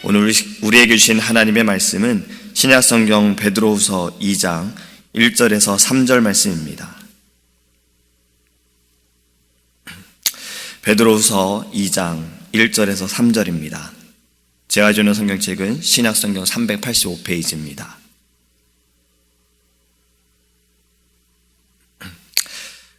오늘 우리에게 주신 하나님의 말씀은 신약성경 베드로후서 2장 1절에서 3절 말씀입니다. 베드로후서 2장 1절에서 3절입니다. 제가 주는 성경책은 신약성경 385페이지입니다.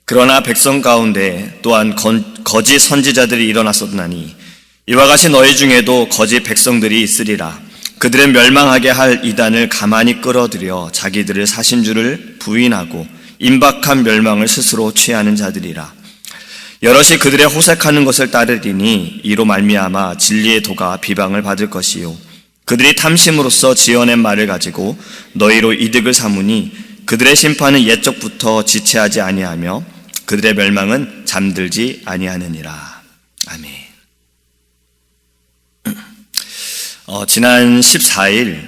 그러나 백성 가운데 또한 거짓 선지자들이 일어났었나니 이와 같이 너희 중에도 거짓 백성들이 있으리라. 그들은 멸망하게 할 이단을 가만히 끌어들여 자기들을 사신 줄을 부인하고 임박한 멸망을 스스로 취하는 자들이라. 여럿이 그들의 호색하는 것을 따르리니 이로 말미암아 진리의 도가 비방을 받을 것이요 그들이 탐심으로써 지어낸 말을 가지고 너희로 이득을 삼으니 그들의 심판은 옛적부터 지체하지 아니하며 그들의 멸망은 잠들지 아니하느니라. 아멘. 지난 14일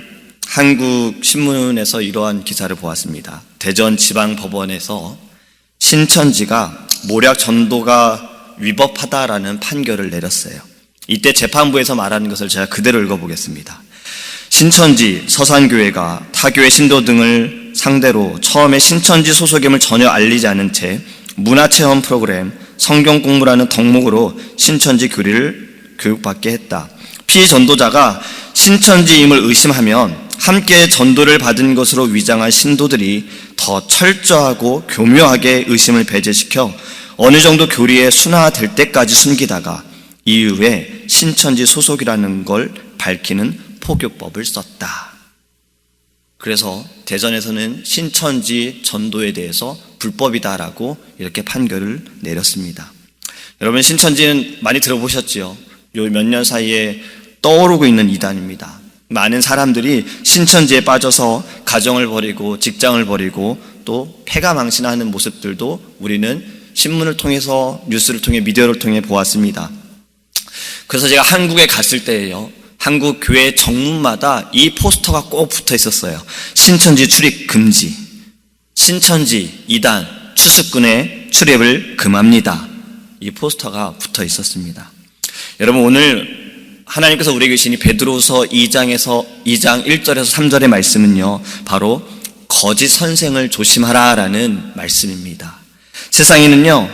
한국신문에서 이러한 기사를 보았습니다. 대전지방법원에서 신천지가 모략 전도가 위법하다라는 판결을 내렸어요. 이때 재판부에서 말하는 것을 제가 그대로 읽어보겠습니다. 신천지, 서산교회가 타교회 신도 등을 상대로 처음에 신천지 소속임을 전혀 알리지 않은 채 문화체험 프로그램, 성경 공부라는 덕목으로 신천지 교리를 교육받게 했다. 피전도자가 신천지임을 의심하면 함께 전도를 받은 것으로 위장한 신도들이 더 철저하고 교묘하게 의심을 배제시켜 어느 정도 교리에 순화될 때까지 숨기다가 이후에 신천지 소속이라는 걸 밝히는 포교법을 썼다. 그래서 대전에서는 신천지 전도에 대해서 불법이다라고 이렇게 판결을 내렸습니다. 여러분, 신천지는 많이 들어보셨죠? 요 몇 년 사이에 떠오르고 있는 이단입니다. 많은 사람들이 신천지에 빠져서 가정을 버리고 직장을 버리고 또 패가망신하는 모습들도 우리는 신문을 통해서, 뉴스를 통해, 미디어를 통해 보았습니다. 그래서 제가 한국에 갔을 때에요, 한국 교회 정문마다 이 포스터가 꼭 붙어 있었어요. 신천지 출입 금지, 신천지 이단 추수꾼의 출입을 금합니다. 이 포스터가 붙어 있었습니다. 여러분, 오늘 하나님께서 우리에게 주신 베드로후서 2장 1절에서 3절의 말씀은요, 바로 거짓 선생을 조심하라라는 말씀입니다. 세상에는요,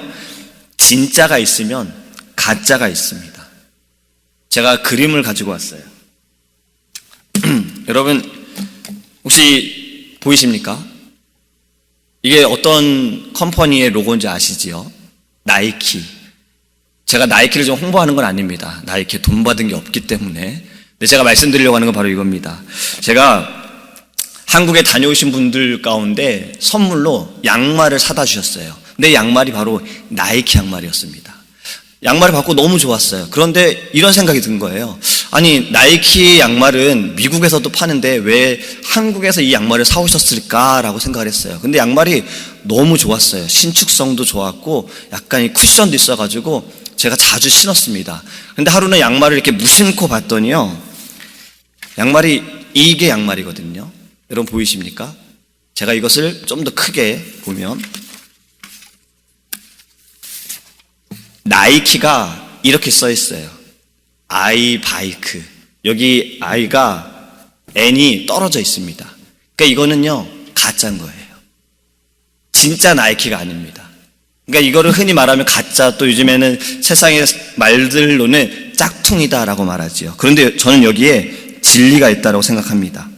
진짜가 있으면 가짜가 있습니다. 제가 그림을 가지고 왔어요. 여러분, 혹시 보이십니까? 이게 어떤 컴퍼니의 로고인지 아시지요? 나이키. 제가 나이키를 좀 홍보하는 건 아닙니다. 나이키에 돈 받은 게 없기 때문에. 근데 제가 말씀드리려고 하는 건 바로 이겁니다. 제가 한국에 다녀오신 분들 가운데 선물로 양말을 사다 주셨어요. 근데 양말이 바로 나이키 양말이었습니다. 양말을 받고 너무 좋았어요. 그런데 이런 생각이 든 거예요. 아니, 나이키 양말은 미국에서도 파는데 왜 한국에서 이 양말을 사오셨을까라고 생각을 했어요. 근데 양말이 너무 좋았어요. 신축성도 좋았고 약간 이 쿠션도 있어가지고 제가 자주 신었습니다. 근데 하루는 양말을 이렇게 무심코 봤더니요, 양말이 이게 양말이거든요. 여러분 보이십니까? 제가 이것을 좀 더 크게 보면 나이키가 이렇게 써 있어요. 아이 바이크. 여기 아이가 N이 떨어져 있습니다. 그러니까 이거는요, 가짜인 거예요. 진짜 나이키가 아닙니다. 그러니까 이거를 흔히 말하면 가짜, 또 요즘에는 세상의 말들로는 짝퉁이다라고 말하지요. 그런데 저는 여기에 진리가 있다고 생각합니다.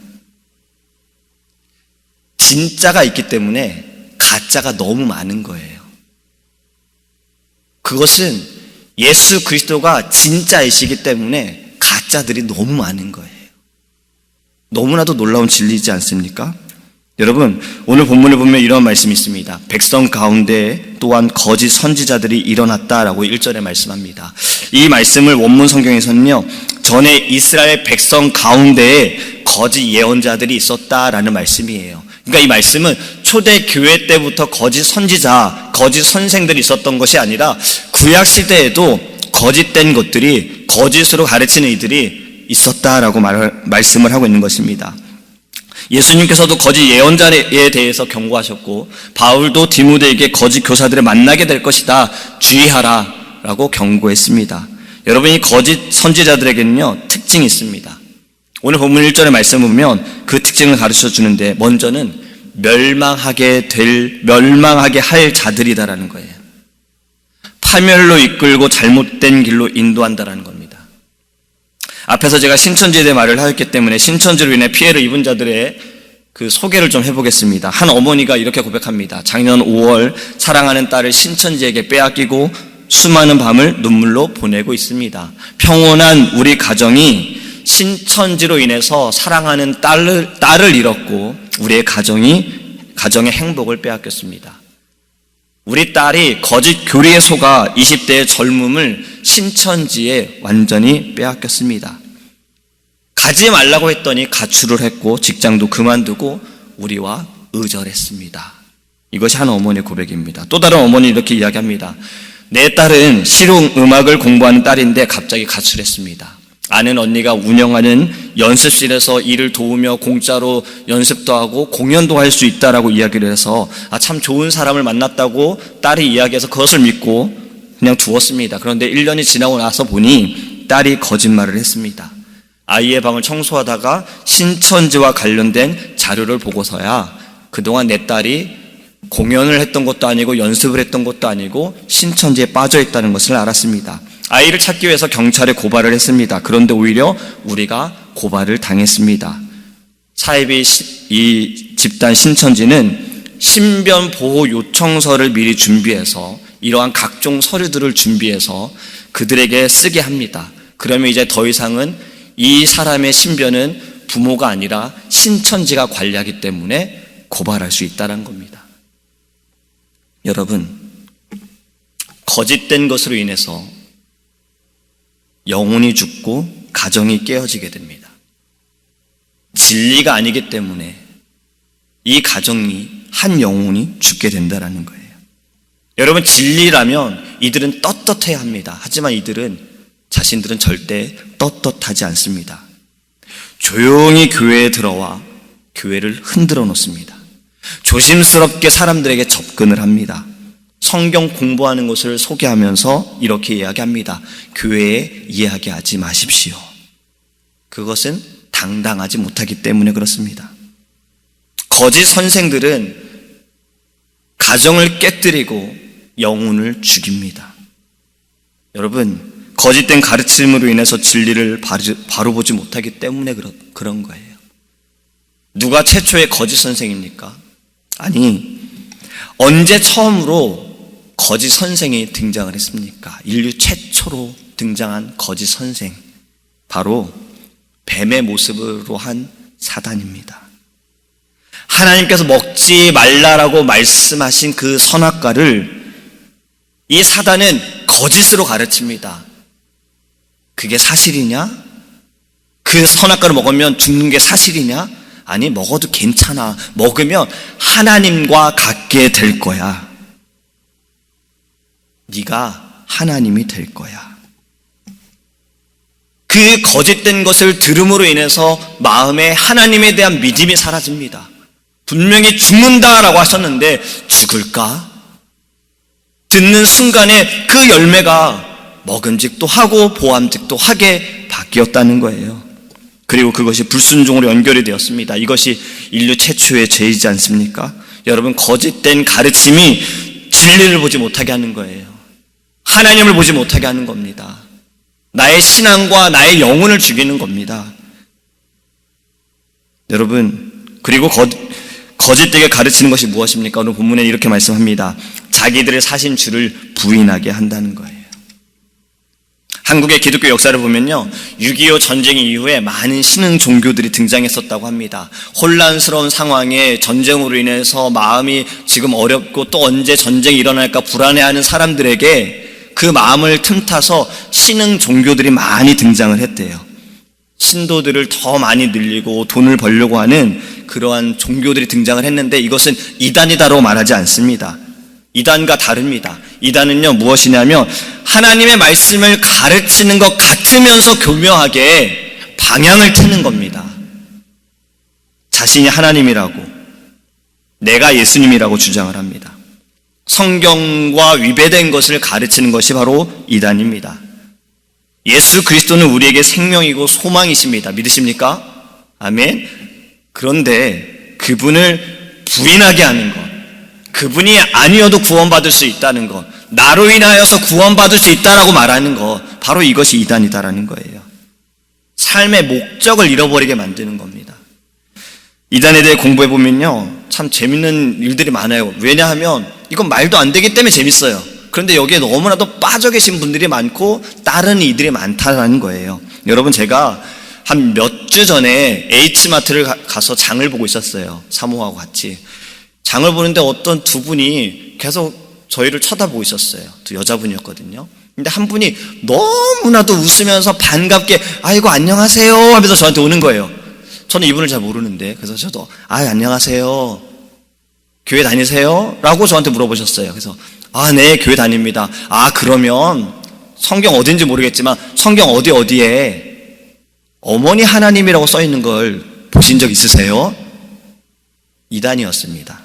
진짜가 있기 때문에 가짜가 너무 많은 거예요. 그것은 예수 그리스도가 진짜이시기 때문에 가짜들이 너무 많은 거예요. 너무나도 놀라운 진리이지 않습니까? 여러분, 오늘 본문을 보면 이런 말씀이 있습니다. 백성 가운데 또한 거짓 선지자들이 일어났다라고 1절에 말씀합니다. 이 말씀을 원문 성경에서는요, 전에 이스라엘 백성 가운데에 거짓 예언자들이 있었다라는 말씀이에요. 그러니까 이 말씀은 초대 교회 때부터 거짓 선지자, 거짓 선생들이 있었던 것이 아니라 구약 시대에도 거짓된 것들이, 거짓으로 가르치는 이들이 있었다라고 말씀을 하고 있는 것입니다. 예수님께서도 거짓 예언자에 대해서 경고하셨고, 바울도 디모데에게 거짓 교사들을 만나게 될 것이다, 주의하라 라고 경고했습니다. 여러분, 이 거짓 선지자들에게는요, 특징이 있습니다. 오늘 본문 1절의 말씀을 보면 그 특징을 가르쳐 주는데 먼저는 멸망하게 할 자들이다라는 거예요. 파멸로 이끌고 잘못된 길로 인도한다라는 겁니다. 앞에서 제가 신천지에 대해 말을 하였기 때문에 신천지로 인해 피해를 입은 자들의 그 소개를 좀 해보겠습니다. 한 어머니가 이렇게 고백합니다. 작년 5월 사랑하는 딸을 신천지에게 빼앗기고 수많은 밤을 눈물로 보내고 있습니다. 평온한 우리 가정이 신천지로 인해서 사랑하는 딸을 잃었고 우리의 가정의 행복을 빼앗겼습니다. 우리 딸이 거짓 교리에 속아 20대의 젊음을 신천지에 완전히 빼앗겼습니다. 가지 말라고 했더니 가출을 했고 직장도 그만두고 우리와 의절했습니다. 이것이 한 어머니의 고백입니다. 또 다른 어머니는 이렇게 이야기합니다. 내 딸은 실용음악을 공부하는 딸인데 갑자기 가출했습니다. 아는 언니가 운영하는 연습실에서 일을 도우며 공짜로 연습도 하고 공연도 할 수 있다라고 이야기를 해서 참 좋은 사람을 만났다고 딸이 이야기해서 그것을 믿고 그냥 두었습니다. 그런데 1년이 지나고 나서 보니 딸이 거짓말을 했습니다. 아이의 방을 청소하다가 신천지와 관련된 자료를 보고서야 그동안 내 딸이 공연을 했던 것도 아니고 연습을 했던 것도 아니고 신천지에 빠져 있다는 것을 알았습니다. 아이를 찾기 위해서 경찰에 고발을 했습니다. 그런데 오히려 우리가 고발을 당했습니다. 사이비 이 집단 신천지는 신변 보호 요청서를 미리 준비해서 이러한 각종 서류들을 준비해서 그들에게 쓰게 합니다. 그러면 이제 더 이상은 이 사람의 신변은 부모가 아니라 신천지가 관리하기 때문에 고발할 수 있다는 겁니다. 여러분, 거짓된 것으로 인해서 영혼이 죽고 가정이 깨어지게 됩니다. 진리가 아니기 때문에 이 가정이 한 영혼이 죽게 된다는 거예요. 여러분, 진리라면 이들은 떳떳해야 합니다. 하지만 자신들은 절대 떳떳하지 않습니다. 조용히 교회에 들어와 교회를 흔들어 놓습니다. 조심스럽게 사람들에게 접근을 합니다. 성경 공부하는 것을 소개하면서 이렇게 이야기합니다. 교회에 이야기하지 마십시오. 그것은 당당하지 못하기 때문에 그렇습니다. 거짓 선생들은 가정을 깨뜨리고 영혼을 죽입니다. 여러분, 거짓된 가르침으로 인해서 진리를 바로 보지 못하기 때문에 그런 거예요. 누가 최초의 거짓 선생입니까? 아니, 언제 처음으로 거짓 선생이 등장을 했습니까? 인류 최초로 등장한 거짓 선생, 바로 뱀의 모습으로 한 사단입니다. 하나님께서 먹지 말라라고 말씀하신 그 선악과를 이 사단은 거짓으로 가르칩니다. 그게 사실이냐? 그 선악과를 먹으면 죽는 게 사실이냐? 아니, 먹어도 괜찮아. 먹으면 하나님과 같게 될 거야. 네가 하나님이 될 거야. 그 거짓된 것을 들음으로 인해서 마음에 하나님에 대한 믿음이 사라집니다. 분명히 죽는다라고 하셨는데 죽을까? 듣는 순간에 그 열매가 먹음직도 하고 보암직도 하게 바뀌었다는 거예요. 그리고 그것이 불순종으로 연결이 되었습니다. 이것이 인류 최초의 죄이지 않습니까? 여러분, 거짓된 가르침이 진리를 보지 못하게 하는 거예요. 하나님을 보지 못하게 하는 겁니다. 나의 신앙과 나의 영혼을 죽이는 겁니다. 여러분, 그리고 거짓되게 가르치는 것이 무엇입니까? 오늘 본문에 이렇게 말씀합니다. 자기들의 사신 주를 부인하게 한다는 거예요. 한국의 기독교 역사를 보면요, 6.25 전쟁 이후에 많은 신흥 종교들이 등장했었다고 합니다. 혼란스러운 상황에 전쟁으로 인해서 마음이 지금 어렵고 또 언제 전쟁이 일어날까 불안해하는 사람들에게 그 마음을 틈타서 신흥 종교들이 많이 등장을 했대요. 신도들을 더 많이 늘리고 돈을 벌려고 하는 그러한 종교들이 등장을 했는데 이것은 이단이다라고 말하지 않습니다. 이단과 다릅니다. 이단은요, 무엇이냐면 하나님의 말씀을 가르치는 것 같으면서 교묘하게 방향을 트는 겁니다. 자신이 하나님이라고, 내가 예수님이라고 주장을 합니다. 성경과 위배된 것을 가르치는 것이 바로 이단입니다. 예수 그리스도는 우리에게 생명이고 소망이십니다. 믿으십니까? 아멘. 그런데 그분을 부인하게 하는 것, 그분이 아니어도 구원받을 수 있다는 것, 나로 인하여서 구원받을 수 있다라고 말하는 것, 바로 이것이 이단이다라는 거예요. 삶의 목적을 잃어버리게 만드는 겁니다. 이단에 대해 공부해보면요, 참 재밌는 일들이 많아요. 왜냐하면 이건 말도 안 되기 때문에 재밌어요. 그런데 여기에 너무나도 빠져 계신 분들이 많고 다른 이들이 많다는 거예요. 여러분, 제가 한 몇 주 전에 H마트를 가서 장을 보고 있었어요. 사모하고 같이. 장을 보는데 어떤 두 분이 계속 저희를 쳐다보고 있었어요. 두 여자분이었거든요. 근데 한 분이 너무나도 웃으면서 반갑게 아이고 안녕하세요 하면서 저한테 오는 거예요. 저는 이분을 잘 모르는데, 그래서 저도 안녕하세요, 교회 다니세요? 라고 저한테 물어보셨어요. 그래서 네, 교회 다닙니다. 그러면 성경 어딘지 모르겠지만 성경 어디에 어머니 하나님이라고 써 있는 걸 보신 적 있으세요? 이단이었습니다.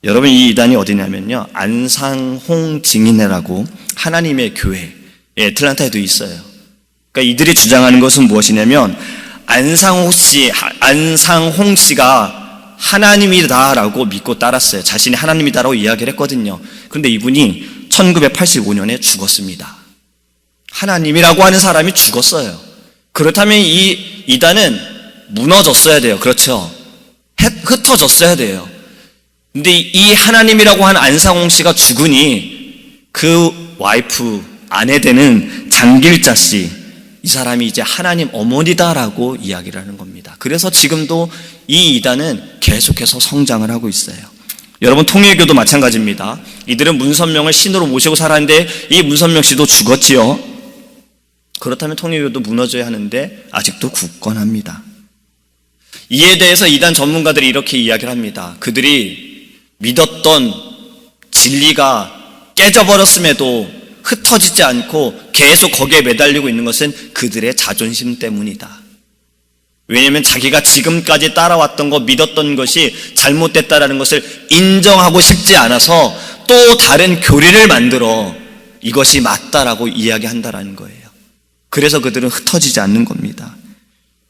여러분, 이 이단이 어디냐면요, 안상홍 증인회라고 하나님의 교회, 애틀란타에도 있어요. 그러니까 이들이 주장하는 것은 무엇이냐면 안상홍 씨가 하나님이다라고 믿고 따랐어요. 자신이 하나님이다라고 이야기를 했거든요. 그런데 이분이 1985년에 죽었습니다. 하나님이라고 하는 사람이 죽었어요. 그렇다면 이 이단은 무너졌어야 돼요. 그렇죠? 흩어졌어야 돼요. 근데 이 하나님이라고 하는 안상홍 씨가 죽으니 그 와이프, 아내 되는 장길자 씨, 이 사람이 이제 하나님 어머니다라고 이야기를 하는 겁니다. 그래서 지금도 이 이단은 계속해서 성장을 하고 있어요. 여러분, 통일교도 마찬가지입니다. 이들은 문선명을 신으로 모시고 살았는데 이 문선명 씨도 죽었지요. 그렇다면 통일교도 무너져야 하는데 아직도 굳건합니다. 이에 대해서 이단 전문가들이 이렇게 이야기를 합니다. 그들이 믿었던 진리가 깨져버렸음에도 흩어지지 않고 계속 거기에 매달리고 있는 것은 그들의 자존심 때문이다. 왜냐하면 자기가 지금까지 따라왔던 것, 믿었던 것이 잘못됐다라는 것을 인정하고 싶지 않아서 또 다른 교리를 만들어 이것이 맞다라고 이야기한다라는 거예요. 그래서 그들은 흩어지지 않는 겁니다.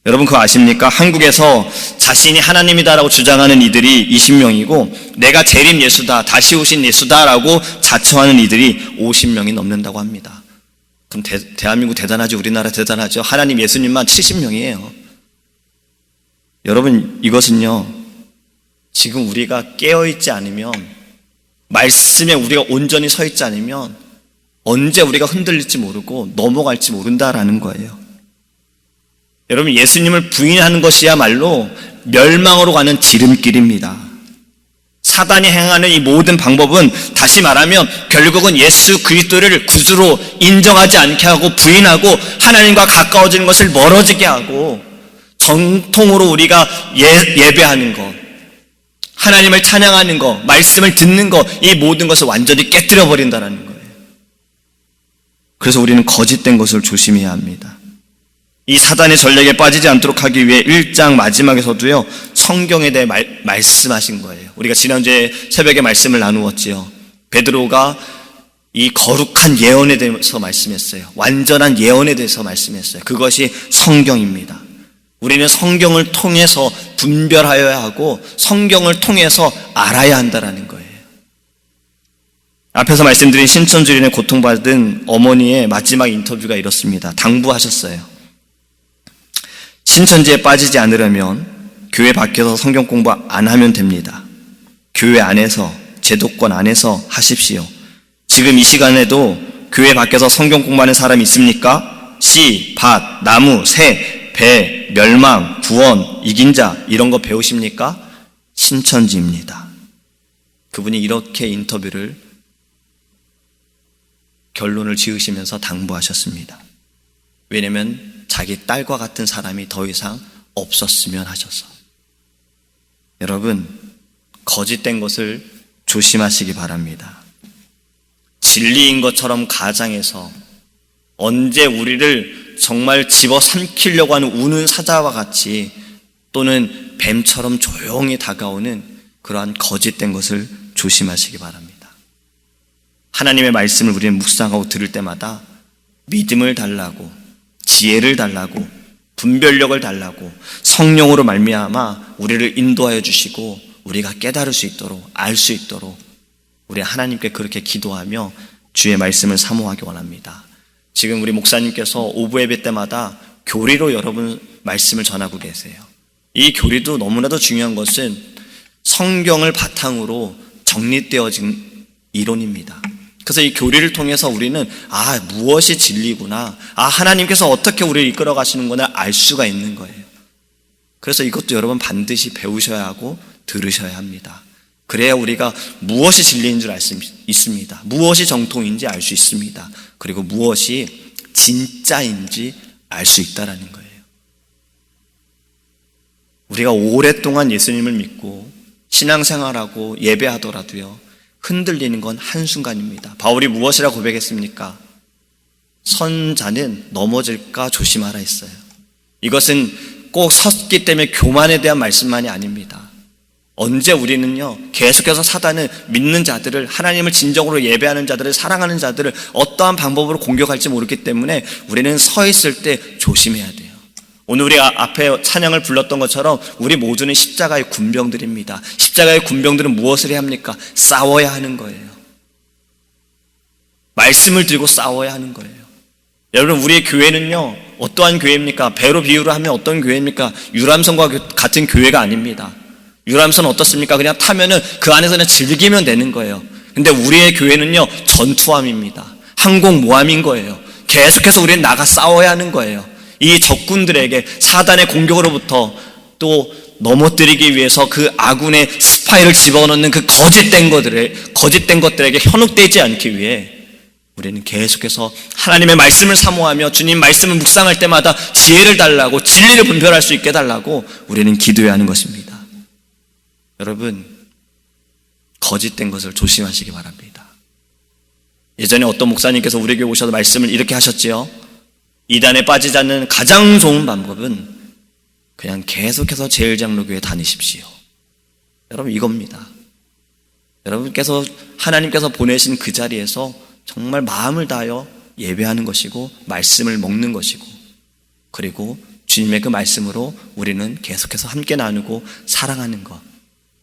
여러분, 그거 아십니까? 한국에서 자신이 하나님이다라고 주장하는 이들이 20명이고 내가 재림 예수다, 다시 오신 예수다라고 자처하는 이들이 50명이 넘는다고 합니다. 그럼 대한민국 대단하죠? 우리나라 대단하죠? 하나님 예수님만 70명이에요. 여러분, 이것은요, 지금 우리가 깨어있지 않으면, 말씀에 우리가 온전히 서 있지 않으면 언제 우리가 흔들릴지 모르고 넘어갈지 모른다라는 거예요. 여러분, 예수님을 부인하는 것이야말로 멸망으로 가는 지름길입니다. 사단이 행하는 이 모든 방법은 다시 말하면 결국은 예수 그리스도를 구주로 인정하지 않게 하고 부인하고 하나님과 가까워지는 것을 멀어지게 하고 정통으로 우리가 예배하는 것, 하나님을 찬양하는 것, 말씀을 듣는 것, 이 모든 것을 완전히 깨뜨려 버린다는 거예요. 그래서 우리는 거짓된 것을 조심해야 합니다. 이 사단의 전략에 빠지지 않도록 하기 위해 1장 마지막에서도요, 성경에 대해 말씀하신 거예요. 우리가 지난주에 새벽에 말씀을 나누었지요. 베드로가 이 거룩한 예언에 대해서 말씀했어요. 완전한 예언에 대해서 말씀했어요. 그것이 성경입니다. 우리는 성경을 통해서 분별하여야 하고 성경을 통해서 알아야 한다는 거예요. 앞에서 말씀드린 신천지인의 고통받은 어머니의 마지막 인터뷰가 이렇습니다. 당부하셨어요. 신천지에 빠지지 않으려면 교회 밖에서 성경 공부 안 하면 됩니다. 교회 안에서, 제도권 안에서 하십시오. 지금 이 시간에도 교회 밖에서 성경 공부하는 사람이 있습니까? 씨, 밭, 나무, 새, 배, 멸망, 구원, 이긴 자, 이런 거 배우십니까? 신천지입니다. 그분이 이렇게 인터뷰를 결론을 지으시면서 당부하셨습니다. 왜냐하면 자기 딸과 같은 사람이 더 이상 없었으면 하셔서. 여러분, 거짓된 것을 조심하시기 바랍니다. 진리인 것처럼 가장해서 언제 우리를 정말 집어삼키려고 하는 우는 사자와 같이 또는 뱀처럼 조용히 다가오는 그러한 거짓된 것을 조심하시기 바랍니다. 하나님의 말씀을 우리는 묵상하고 들을 때마다 믿음을 달라고, 지혜를 달라고, 분별력을 달라고 성령으로 말미암아 우리를 인도하여 주시고 우리가 깨달을 수 있도록 알 수 있도록 우리 하나님께 그렇게 기도하며 주의 말씀을 사모하기 원합니다. 지금 우리 목사님께서 오부 예배 때마다 교리로 여러분 말씀을 전하고 계세요. 이 교리도 너무나도 중요한 것은 성경을 바탕으로 정립되어진 이론입니다. 그래서 이 교리를 통해서 우리는 무엇이 진리구나, 하나님께서 어떻게 우리를 이끌어 가시는구나 알 수가 있는 거예요. 그래서 이것도 여러분 반드시 배우셔야 하고 들으셔야 합니다. 그래야 우리가 무엇이 진리인 줄 알 수 있습니다. 무엇이 정통인지 알 수 있습니다. 그리고 무엇이 진짜인지 알 수 있다라는 거예요. 우리가 오랫동안 예수님을 믿고 신앙생활하고 예배하더라도요, 흔들리는 건 한순간입니다. 바울이 무엇이라 고백했습니까? 선자는 넘어질까 조심하라 했어요. 이것은 꼭 섰기 때문에 교만에 대한 말씀만이 아닙니다. 언제 우리는요, 계속해서 사단은 믿는 자들을, 하나님을 진정으로 예배하는 자들을, 사랑하는 자들을 어떠한 방법으로 공격할지 모르기 때문에 우리는 서 있을 때 조심해야 돼요. 오늘 우리 앞에 찬양을 불렀던 것처럼 우리 모두는 십자가의 군병들입니다. 십자가의 군병들은 무엇을 해야 합니까? 싸워야 하는 거예요. 말씀을 들고 싸워야 하는 거예요. 여러분, 우리의 교회는요, 어떠한 교회입니까? 배로 비유를 하면 어떤 교회입니까? 유람선과 같은 교회가 아닙니다. 유람선은 어떻습니까? 그냥 타면은 그 안에서 그냥 즐기면 되는 거예요. 근데 우리의 교회는요, 전투함입니다. 항공모함인 거예요. 계속해서 우리는 나가 싸워야 하는 거예요. 이 적군들에게 사단의 공격으로부터 또 넘어뜨리기 위해서 그 아군의 스파이를 집어넣는 그 거짓된 것들에게 현혹되지 않기 위해 우리는 계속해서 하나님의 말씀을 사모하며 주님 말씀을 묵상할 때마다 지혜를 달라고, 진리를 분별할 수 있게 달라고 우리는 기도해야 하는 것입니다. 여러분, 거짓된 것을 조심하시기 바랍니다. 예전에 어떤 목사님께서 우리 교회 오셔서 말씀을 이렇게 하셨지요. 이단에 빠지지 않는 가장 좋은 방법은 그냥 계속해서 제일장로교회 다니십시오. 여러분, 이겁니다. 여러분께서, 하나님께서 보내신 그 자리에서 정말 마음을 다하여 예배하는 것이고 말씀을 먹는 것이고, 그리고 주님의 그 말씀으로 우리는 계속해서 함께 나누고 사랑하는 것,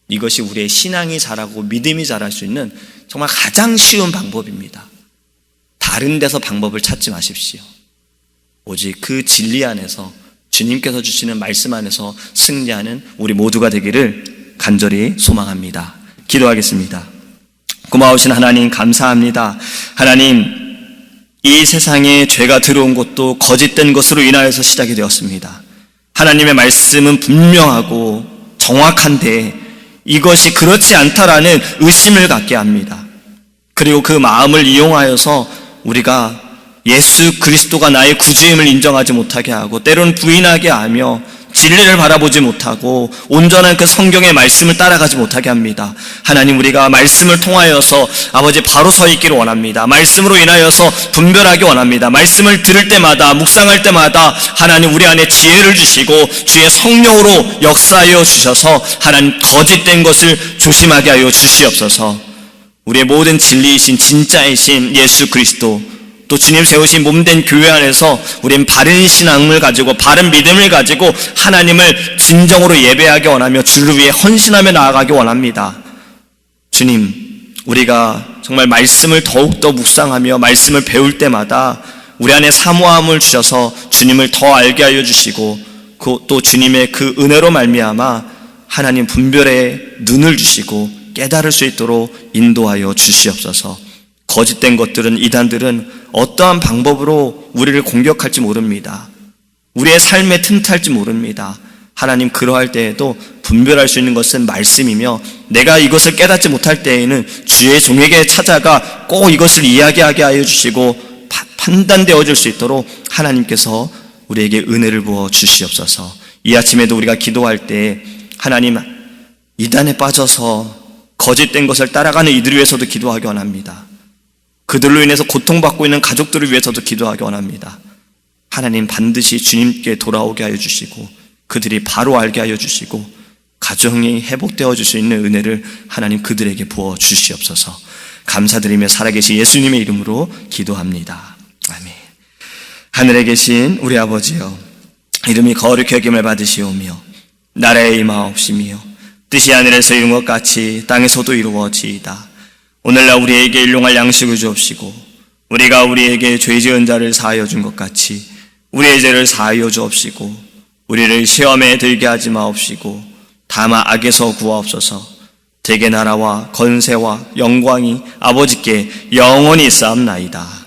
이것이 우리의 신앙이 자라고 믿음이 자랄 수 있는 정말 가장 쉬운 방법입니다. 다른 데서 방법을 찾지 마십시오. 오직 그 진리 안에서, 주님께서 주시는 말씀 안에서 승리하는 우리 모두가 되기를 간절히 소망합니다. 기도하겠습니다. 고마우신 하나님, 감사합니다. 하나님, 이 세상에 죄가 들어온 것도 거짓된 것으로 인하여서 시작이 되었습니다. 하나님의 말씀은 분명하고 정확한데 이것이 그렇지 않다라는 의심을 갖게 합니다. 그리고 그 마음을 이용하여서 우리가 예수 그리스도가 나의 구주임을 인정하지 못하게 하고, 때로는 부인하게 하며 진리를 바라보지 못하고 온전한 그 성경의 말씀을 따라가지 못하게 합니다. 하나님, 우리가 말씀을 통하여서 아버지 바로 서 있기를 원합니다. 말씀으로 인하여서 분별하기 원합니다. 말씀을 들을 때마다, 묵상할 때마다 하나님 우리 안에 지혜를 주시고 주의 성령으로 역사하여 주셔서 하나님 거짓된 것을 조심하게 하여 주시옵소서. 우리의 모든 진리이신 진짜이신 예수 그리스도, 또 주님 세우신 몸된 교회 안에서 우린 바른 신앙을 가지고, 바른 믿음을 가지고 하나님을 진정으로 예배하기 원하며 주를 위해 헌신하며 나아가기 원합니다. 주님, 우리가 정말 말씀을 더욱더 묵상하며 말씀을 배울 때마다 우리 안에 사모함을 주셔서 주님을 더 알게 하여 주시고, 또 주님의 그 은혜로 말미암아 하나님 분별의 눈을 주시고 깨달을 수 있도록 인도하여 주시옵소서. 거짓된 것들은, 이단들은 어떠한 방법으로 우리를 공격할지 모릅니다. 우리의 삶에 틈탈지 모릅니다. 하나님, 그러할 때에도 분별할 수 있는 것은 말씀이며, 내가 이것을 깨닫지 못할 때에는 주의 종에게 찾아가 꼭 이것을 이야기하게 하여 주시고 판단되어질 수 있도록 하나님께서 우리에게 은혜를 부어 주시옵소서. 이 아침에도 우리가 기도할 때 하나님, 이단에 빠져서 거짓된 것을 따라가는 이들을 위해서도 기도하기 원합니다. 그들로 인해서 고통받고 있는 가족들을 위해서도 기도하기 원합니다. 하나님, 반드시 주님께 돌아오게 하여 주시고 그들이 바로 알게 하여 주시고 가정이 회복되어 줄 수 있는 은혜를 하나님 그들에게 부어 주시옵소서. 감사드리며 살아계신 예수님의 이름으로 기도합니다. 아멘. 하늘에 계신 우리 아버지여, 이름이 거룩히 여김을 받으시오며 나라의 임하옵시며 뜻이 하늘에서 이룬 것 같이 땅에서도 이루어지이다. 오늘날 우리에게 일용할 양식을 주옵시고 우리가 우리에게 죄 지은 자를 사하여 준 것 같이 우리의 죄를 사하여 주옵시고 우리를 시험에 들게 하지 마옵시고 다만 악에서 구하옵소서. 대개 나라와 건세와 영광이 아버지께 영원히 있사옵나이다.